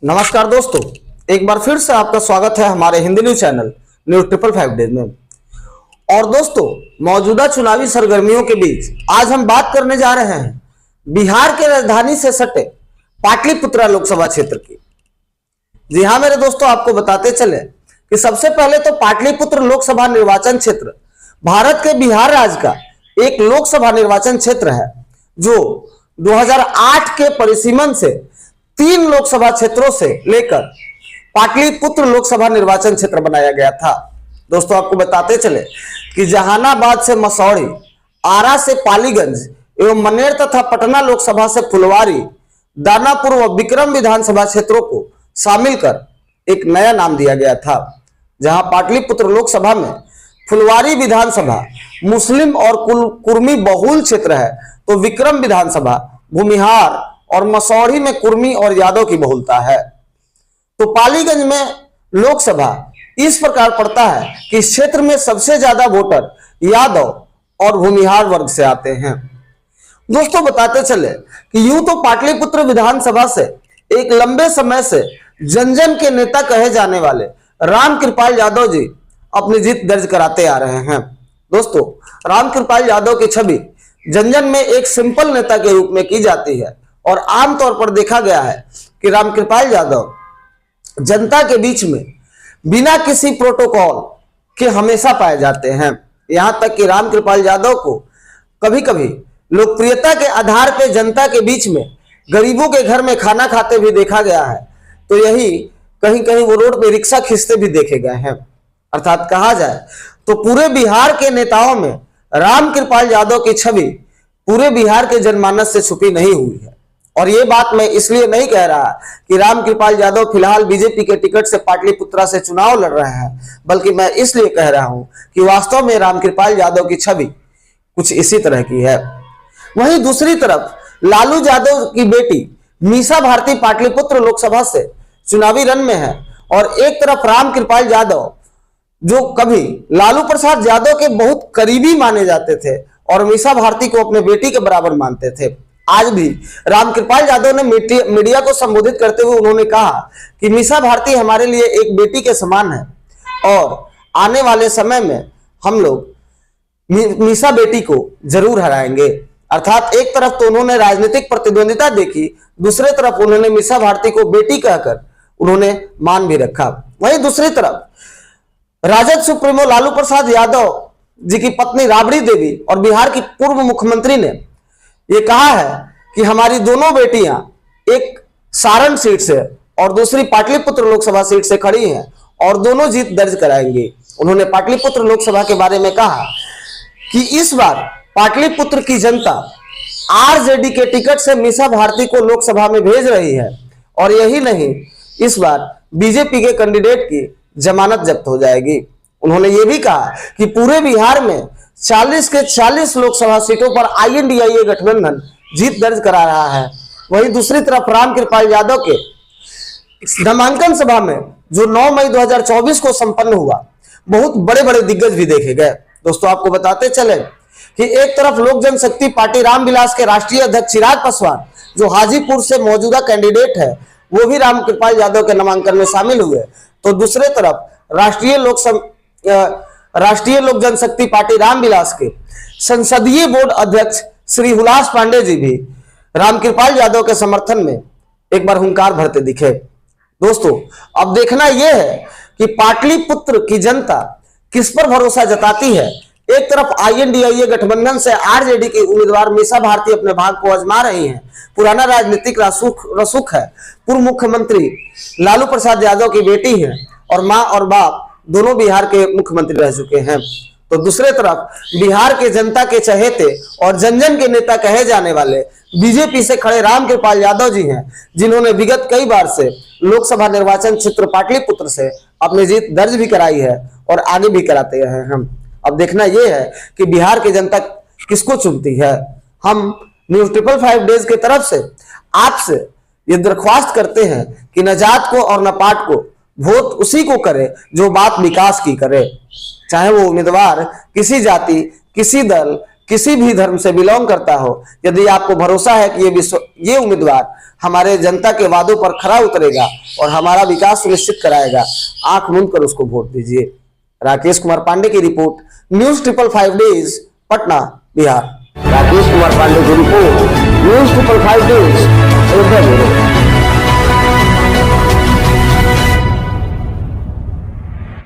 नमस्कार दोस्तों, एक बार फिर से आपका स्वागत है हमारे Hindi news channel news 555 days में। और दोस्तों, मौजूदा चुनावी सरगर्मियों के बीच आज हम बात करने जा रहे हैं बिहार के राजधानी से सटे पाटलिपुत्रा लोकसभा क्षेत्र की। जी हाँ मेरे दोस्तों, आपको बताते चले कि सबसे पहले तो पाटलिपुत्र लोकसभा निर्वाचन क्षेत्र भारत के बिहार राज्य का एक लोकसभा निर्वाचन क्षेत्र है जो 2008 के परिसीमन से 3 लोकसभा क्षेत्रों से लेकर पाटलिपुत्र लोकसभा निर्वाचन क्षेत्र बनाया गया था। दोस्तों, आपको बताते चले कि जहानाबाद से मसौढ़ी, आरा से पालीगंज एवं मनेर तथा पटना लोकसभा से फुलवारी, दानापुर व विक्रम विधानसभा क्षेत्रों को शामिल कर एक नया नाम दिया गया था। जहां पाटलिपुत्र लोकसभा में फुलवारी विधानसभा मुस्लिम और कुर्मी बहुल क्षेत्र है, तो विक्रम विधानसभा भूमिहार और मसौढ़ी में कुर्मी और यादव की बहुलता है। तो पालीगंज में लोकसभा इस प्रकार पड़ता है कि इस क्षेत्र में सबसे ज्यादा वोटर यादव और भूमिहार वर्ग से आते हैं। दोस्तों, बताते चले कि यूं तो पाटलिपुत्र विधानसभा से एक लंबे समय से जन जन के नेता कहे जाने वाले रामकृपाल यादव जी अपनी जीत दर्ज कराते आ रहे हैं। दोस्तों, रामकृपाल यादव की छवि जन जन में एक सिंपल नेता के रूप में की जाती है और आमतौर पर देखा गया है कि रामकृपाल यादव जनता के बीच में बिना किसी प्रोटोकॉल के हमेशा पाए जाते हैं। यहां तक कि रामकृपाल यादव को कभी कभी लोकप्रियता के आधार पर जनता के बीच में गरीबों के घर में खाना खाते भी देखा गया है। तो यही कहीं कहीं वो रोड पे रिक्शा खींचते भी देखे गए हैं। अर्थात कहा जाए तो पूरे बिहार के नेताओं में रामकृपाल यादव की छवि पूरे बिहार के जनमानस से छुपी नहीं हुई है। और ये बात मैं इसलिए नहीं कह रहा कि रामकृपाल यादव फिलहाल बीजेपी के टिकट से पाटलिपुत्रा से चुनाव लड़ रहे हैं, बल्कि मैं इसलिए कह रहा हूं कि वास्तव में रामकृपाल यादव की छवि कुछ इसी तरह की है। वहीं दूसरी तरफ लालू यादव की बेटी मीसा भारती पाटलिपुत्र लोकसभा से चुनावी रण में है और एक तरफ रामकृपाल यादव जो कभी लालू प्रसाद यादव के बहुत करीबी माने जाते थे और मीसा भारती को अपने बेटी के बराबर मानते थे। आज भी रामकृपाल यादव ने मीडिया को संबोधित करते हुए उन्होंने कहा कि मीसा भारती हमारे लिए एक बेटी के समान है और आने वाले समय में हम लोग मीसा बेटी को जरूर हराएंगे। अर्थात एक तरफ तो उन्होंने राजनीतिक प्रतिद्वंदिता देखी, दूसरे तरफ उन्होंने मीसा भारती को बेटी कहकर उन्होंने मान भी रखा। वहीं दूसरी तरफ राजद सुप्रीमो लालू प्रसाद यादव जी की पत्नी राबड़ी देवी और बिहार की पूर्व मुख्यमंत्री ने यह कहा है कि हमारी दोनों बेटियां एक सारण सीट से और दूसरी पाटलिपुत्र लोकसभा सीट से खड़ी हैं और दोनों जीत दर्ज कराएंगी। उन्होंने पाटलिपुत्र लोकसभा के बारे में कहा कि इस बार पाटलिपुत्र की जनता आरजेडी के टिकट से मीसा भारती को लोकसभा में भेज रही है और यही नहीं, इस बार बीजेपी के कैंडिडेट की जमानत जब्त हो जाएगी। उन्होंने ये भी कहा कि पूरे बिहार में 40 के 40 लोकसभा सीटों पर INDIA गठबंधन जीत दर्ज करा रहा है। वहीं दूसरी तरफ रामकृपाल यादव के नामांकन सभा में जो 9 मई 2024 को संपन्न हुआ, बहुत बड़े बड़े दिग्गज भी देखे गए। दोस्तों, आपको बताते चले कि एक तरफ लोक जनशक्ति पार्टी रामविलास के राष्ट्रीय अध्यक्ष चिराग पासवान जो हाजीपुर से मौजूदा कैंडिडेट है, वो भी रामकृपाल यादव के नामांकन में शामिल हुए, तो दूसरे तरफ राष्ट्रीय लोक जनशक्ति पार्टी रामविलास के संसदीय बोर्ड अध्यक्ष श्री हुलास पांडे जी भी रामकृपाल यादव के समर्थन में एक बार हुंकार भरते दिखे। दोस्तों, अब देखना यह है कि पाटलिपुत्र की जनता किस पर भरोसा जताती है। एक तरफ INDIA गठबंधन से आरजेडी की उम्मीदवार मीसा भारती अपने भाग को आजमा रही हैं। पुराना राजनीतिक रसूख है, पूर्व मुख्यमंत्री लालू प्रसाद यादव की बेटी है और मां और बाप दोनों बिहार के मुख्यमंत्री रह चुके हैं। तो दूसरे तरफ बिहार के जनता के चहेते और जन जन के नेता कहे जाने वाले बीजेपी से खड़े रामकृपाल यादव जी हैं, जिन्होंने विगत कई बार से लोकसभा निर्वाचन क्षेत्र पाटलिपुत्र से अपनी जीत दर्ज भी कराई है और आगे भी कराते हैं। हम अब देखना यह है कि बिहार की जनता किसको चुनती है। हम न्यूज 555 डेज की तरफ से आपसे ये दरख्वास्त करते हैं कि न जात को और न पाट को वोट उसी को करे जो बात विकास की करे, चाहे वो उम्मीदवार किसी जाति, किसी दल, किसी भी धर्म से बिलोंग करता हो, यदि आपको भरोसा है कि ये उम्मीदवार हमारे जनता के वादों पर खरा उतरेगा और हमारा विकास सुनिश्चित कराएगा, आंख मूंद कर उसको वोट दीजिए। राकेश कुमार पांडे की report, news 555 days, Patna, Bihar. Rakesh Kumar Pandey की रिपोर्ट, न्यूज 555 डेज, अयोध्या।